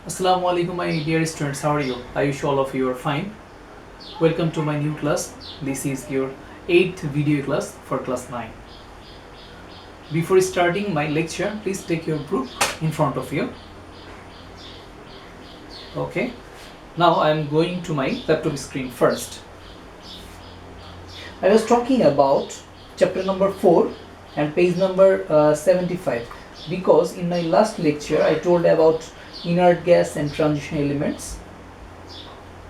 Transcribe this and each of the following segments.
Assalamu alaikum, my dear students. How are you? I wish all of you are fine. Welcome to my new class. This is your 8th video class for class 9. Before starting my lecture, please take your book in front of you. Okay. Now I am going to my laptop screen first. I was talking about chapter number 4 and page number 75 because in my last lecture I told about inert gas and transition elements,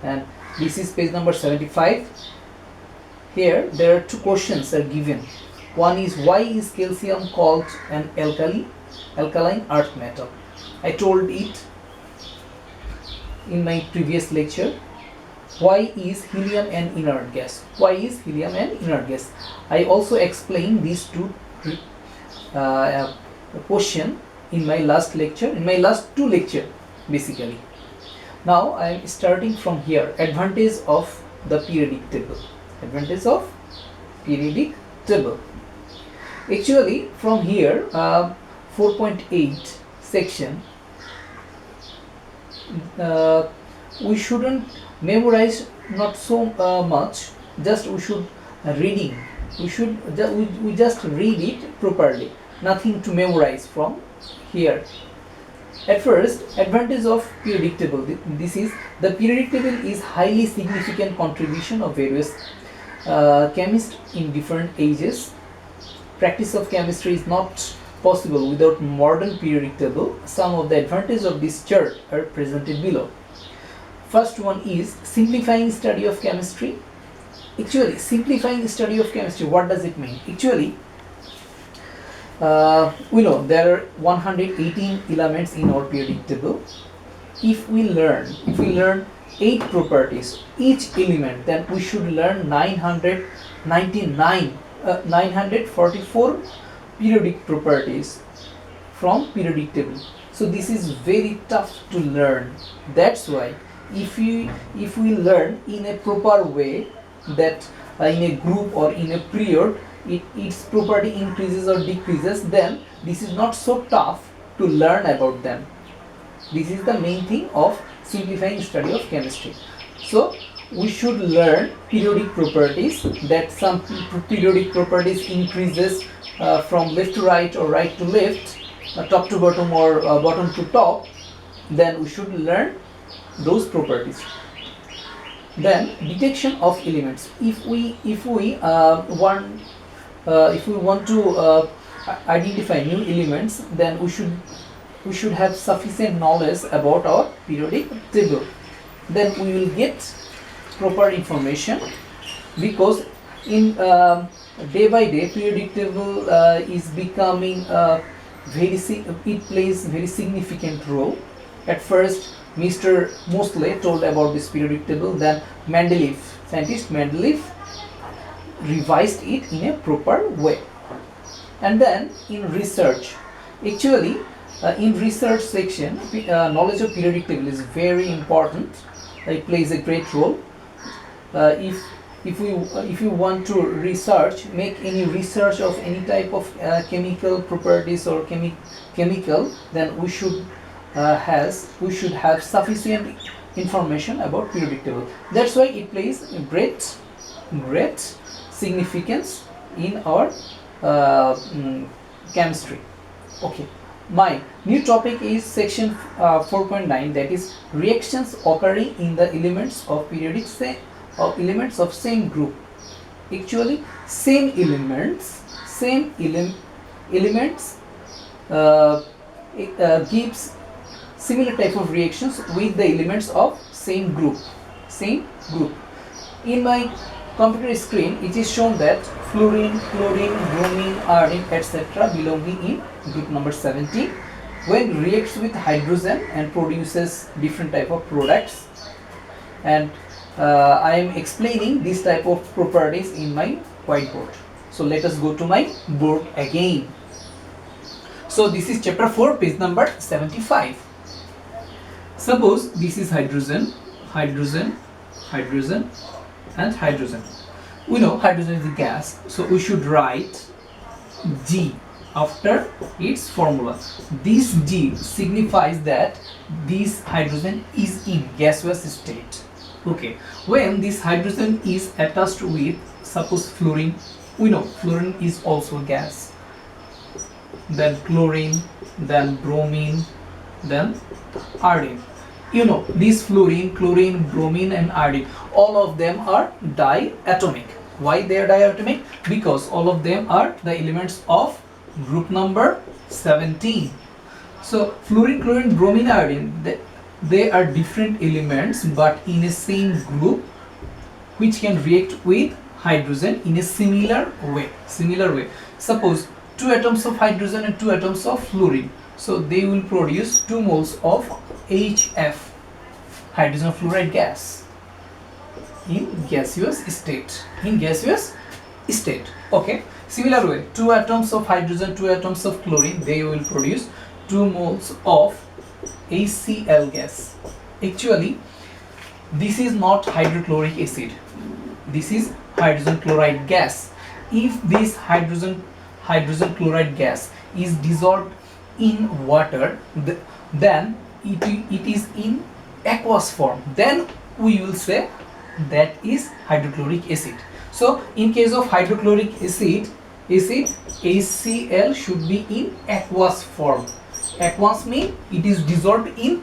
and this is page number 75. Here there are two questions are given. One is, why is calcium called an alkaline earth metal? I told it in my previous lecture. Why is helium an inert gas? Why is helium an inert gas? I also explained these two question in my last lecture, in my last two lecture basically. Now I am starting from here. Advantage of the periodic table. Advantage of periodic table. Actually from here 4.8 section, we shouldn't memorize not so much, just we should reading. We just read it properly. Nothing to memorize from here. At first, advantage of periodic table. This is, the periodic table is highly significant contribution of various chemists in different ages. Practice of chemistry is not possible without modern periodic table. Some of the advantages of this chart are presented below. First one is simplifying study of chemistry. Actually, simplifying study of chemistry, what does it mean? Actually, we know there are 118 elements in our periodic table. If we learn 8 properties each element, then we should learn 944 periodic properties from periodic table. So this is very tough to learn. That's why if we learn in a proper way, that in a group or in a period, its property increases or decreases, then this is not so tough to learn about them. This is the main thing of simplifying study of chemistry. So we should learn periodic properties, that some periodic properties increases from left to right or right to left, top to bottom or bottom to top. Then we should learn those properties. Then detection of elements. If we want to identify new elements, then we should have sufficient knowledge about our periodic table. Then we will get proper information, because in day by day periodic table is becoming it plays very significant role. At first Mr. Mosley told about this periodic table, then scientist Mendeleev revised it in a proper way. And then in research, actually in research section, knowledge of periodic table is very important. It plays a great role. If you want to make any research of any type of chemical properties or chemical, then we should have sufficient information about periodic table. That's why it plays a great significance in our chemistry. Okay, my new topic is section 4.9, that is reactions occurring in the elements of elements of same group. Actually, same elements gives similar type of reactions with the elements of same group. In my computer screen, it is shown that fluorine, chlorine, bromine, iodine, etc. belonging in group number 17, when reacts with hydrogen and produces different type of products. And I am explaining this type of properties in my whiteboard. So let us go to my board again. So this is chapter 4, page number 75. Suppose this is hydrogen, and hydrogen. We know hydrogen is a gas, so we should write G after its formula. This G signifies that this hydrogen is in gaseous state. Okay, when this hydrogen is attached with, suppose fluorine, we know fluorine is also gas, then chlorine, then bromine, then iodine. You know, these fluorine, chlorine, bromine and iodine, all of them are diatomic. Why they are diatomic? Because all of them are the elements of group number 17. So fluorine, chlorine, bromine, iodine, they are different elements but in a same group, which can react with hydrogen in a similar way. Suppose 2 atoms of hydrogen and 2 atoms of fluorine, so they will produce 2 moles of HF, hydrogen fluoride gas, in gaseous state. Okay, similar way, 2 atoms of hydrogen, 2 atoms of chlorine, they will produce 2 moles of HCl gas. Actually, this is not hydrochloric acid, this is hydrogen chloride gas. If this hydrogen chloride gas is dissolved in water, then it is in aqueous form, then we will say that is hydrochloric acid. So in case of hydrochloric acid, HCl should be in aqueous form. Aqueous means it is dissolved in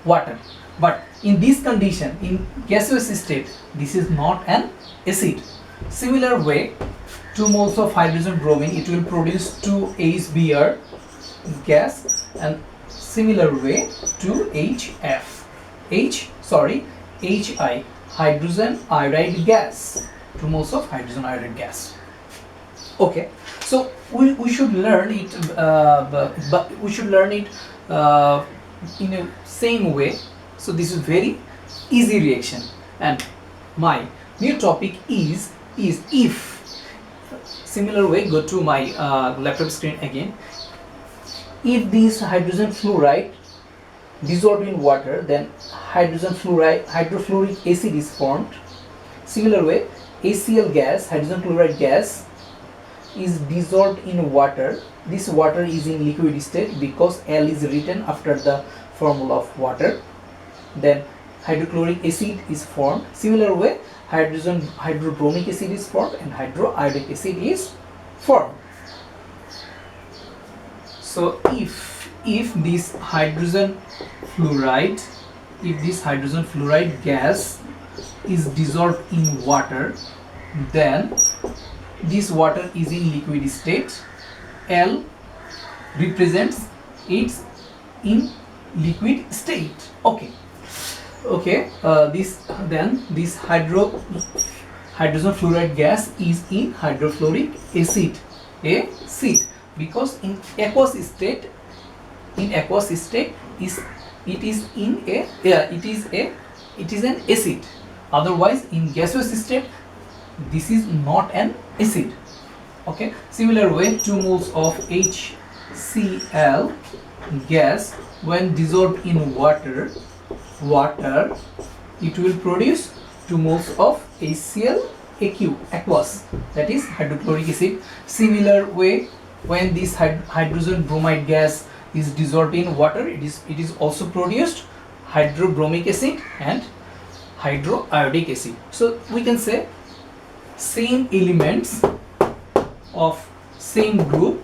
water, but in this condition, in gaseous state, this is not an acid. Similar way, 2 moles of hydrogen bromine, it will produce 2 HBr gas, and similar way 2 HI, hydrogen iodide gas, 2 moles of hydrogen iodide gas. Okay, so we should learn it, but we should learn it in a same way. So this is very easy reaction, and my new topic is if. Similar way, go to my laptop screen again. If this hydrogen fluoride dissolved in water, then hydrofluoric acid is formed. Similar way, HCl gas, hydrogen chloride gas, is dissolved in water. This water is in liquid state because L is written after the formula of water. Then hydrochloric acid is formed. Similar way, hydrobromic acid is formed and hydroiodic acid is formed. So if this hydrogen fluoride gas is dissolved in water, then this water is in liquid state. L represents it's in liquid state. Okay. This hydrogen fluoride gas is in hydrofluoric acid, because in aqueous state it is an acid. Otherwise, in gaseous state, this is not an acid. Okay. Similar way, 2 moles of HCl gas, when dissolved in water, it will produce 2 moles of HCl aqueous, that is hydrochloric acid. Similar way, when this hydrogen bromide gas is dissolved in water, it is also produced hydrobromic acid and hydroiodic acid. So we can say same elements of same group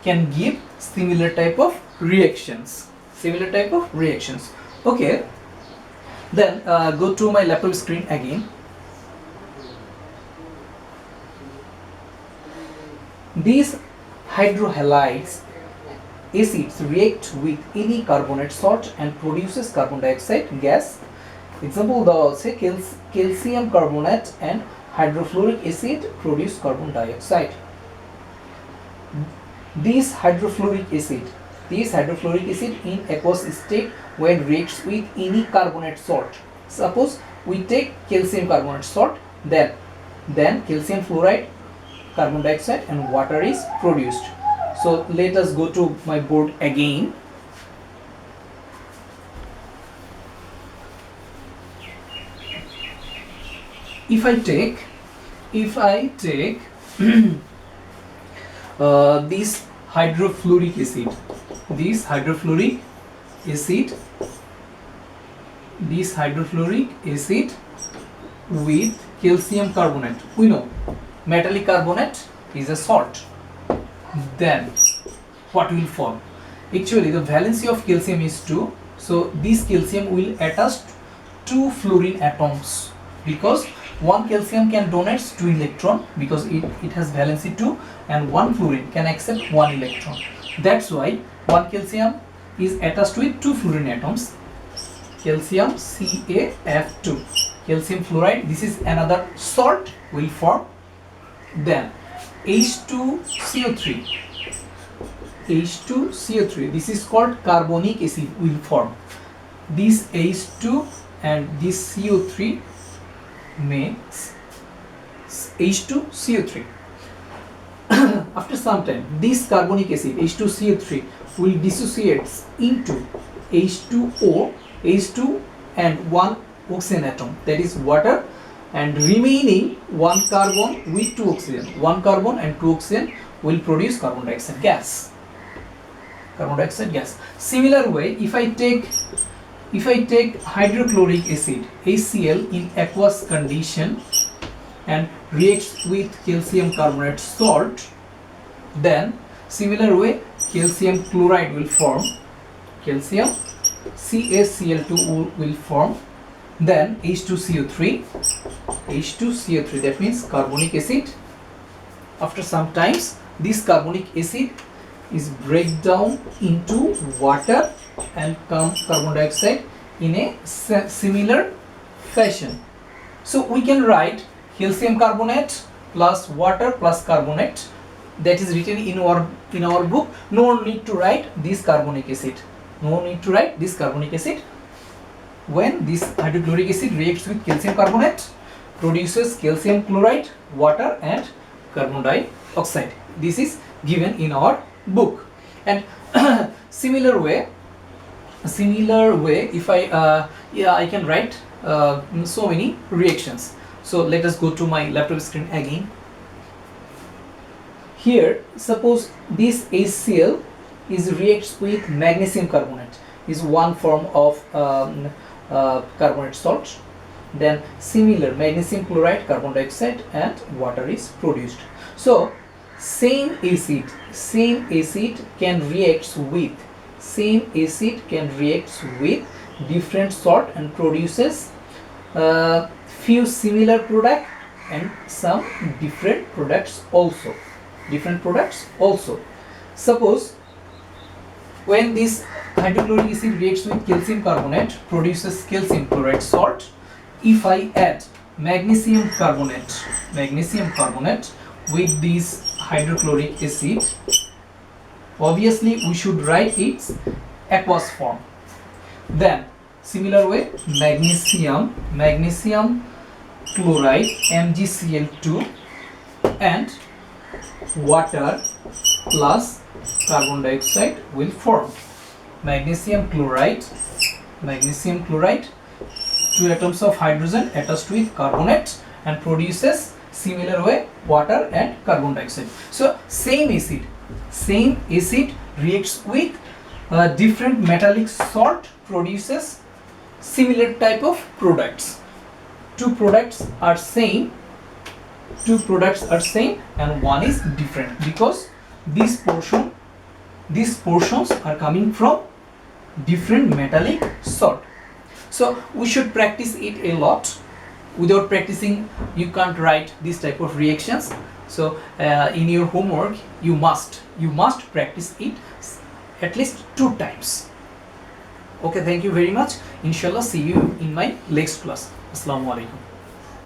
can give similar type of reactions. Okay, then go to my laptop screen again. These hydrohalides acids react with any carbonate salt and produces carbon dioxide gas. Example, the calcium carbonate and hydrofluoric acid produce carbon dioxide. This hydrofluoric acid in aqueous state when reacts with any carbonate salt. Suppose we take calcium carbonate salt, then calcium fluoride, carbon dioxide and water is produced. So let us go to my board again. If I take this hydrofluoric acid. This hydrofluoric acid with calcium carbonate. We know metallic carbonate is a salt. Then what will form? Actually the valency of calcium is 2, so this calcium will attach 2 fluorine atoms, because one calcium can donate 2 electron because it has valency 2, and one fluorine can accept 1 electron. That's why one calcium is attached with 2 fluorine atoms. Calcium CaF2, calcium fluoride, this is another salt will form. Then H2CO3, this is called carbonic acid will form. This H2 and this CO3 makes H2CO3. After some time, this carbonic acid H2CO3 will dissociate into H2O, H2 and 1 oxygen atom, that is water, and remaining 1 carbon with 2 oxygen. 1 carbon and 2 oxygen will produce carbon dioxide gas. Similar way, if I take hydrochloric acid HCl in aqueous condition and reacts with calcium carbonate salt, then similar way calcium chloride will form, calcium CaCl2 will form. Then H2CO3, that means carbonic acid. After some times, this carbonic acid is break down into water and carbon dioxide in a similar fashion. So we can write calcium carbonate plus water plus carbonate, that is written in our book. No need to write this carbonic acid. When this hydrochloric acid reacts with calcium carbonate, produces calcium chloride, water and carbon dioxide. This is given in our book. And similar way, if I can write so many reactions. So let us go to my laptop screen again. Here, suppose this HCl reacts with magnesium carbonate, is one form of carbonate salt. Then similar magnesium chloride, carbon dioxide and water is produced. So same acid can react with different salt and produces few similar product and some different products also. Suppose when this hydrochloric acid reacts with calcium carbonate, produces calcium chloride salt. If I add magnesium carbonate with this hydrochloric acid, obviously we should write its aqueous form. Then similar way, magnesium chloride MgCl2 and water plus carbon dioxide will form. Magnesium chloride, 2 atoms of hydrogen attached with carbonate and produces similar way water and carbon dioxide. So same acid reacts with different metallic salt, produces similar type of products. Two products are same and one is different, because these portions are coming from different metallic salt. So we should practice it a lot. Without practicing, you can't write this type of reactions. So in your homework, you must practice it at least 2 times. Okay, thank you very much. Inshallah, see you in my next class. Assalamu alaikum.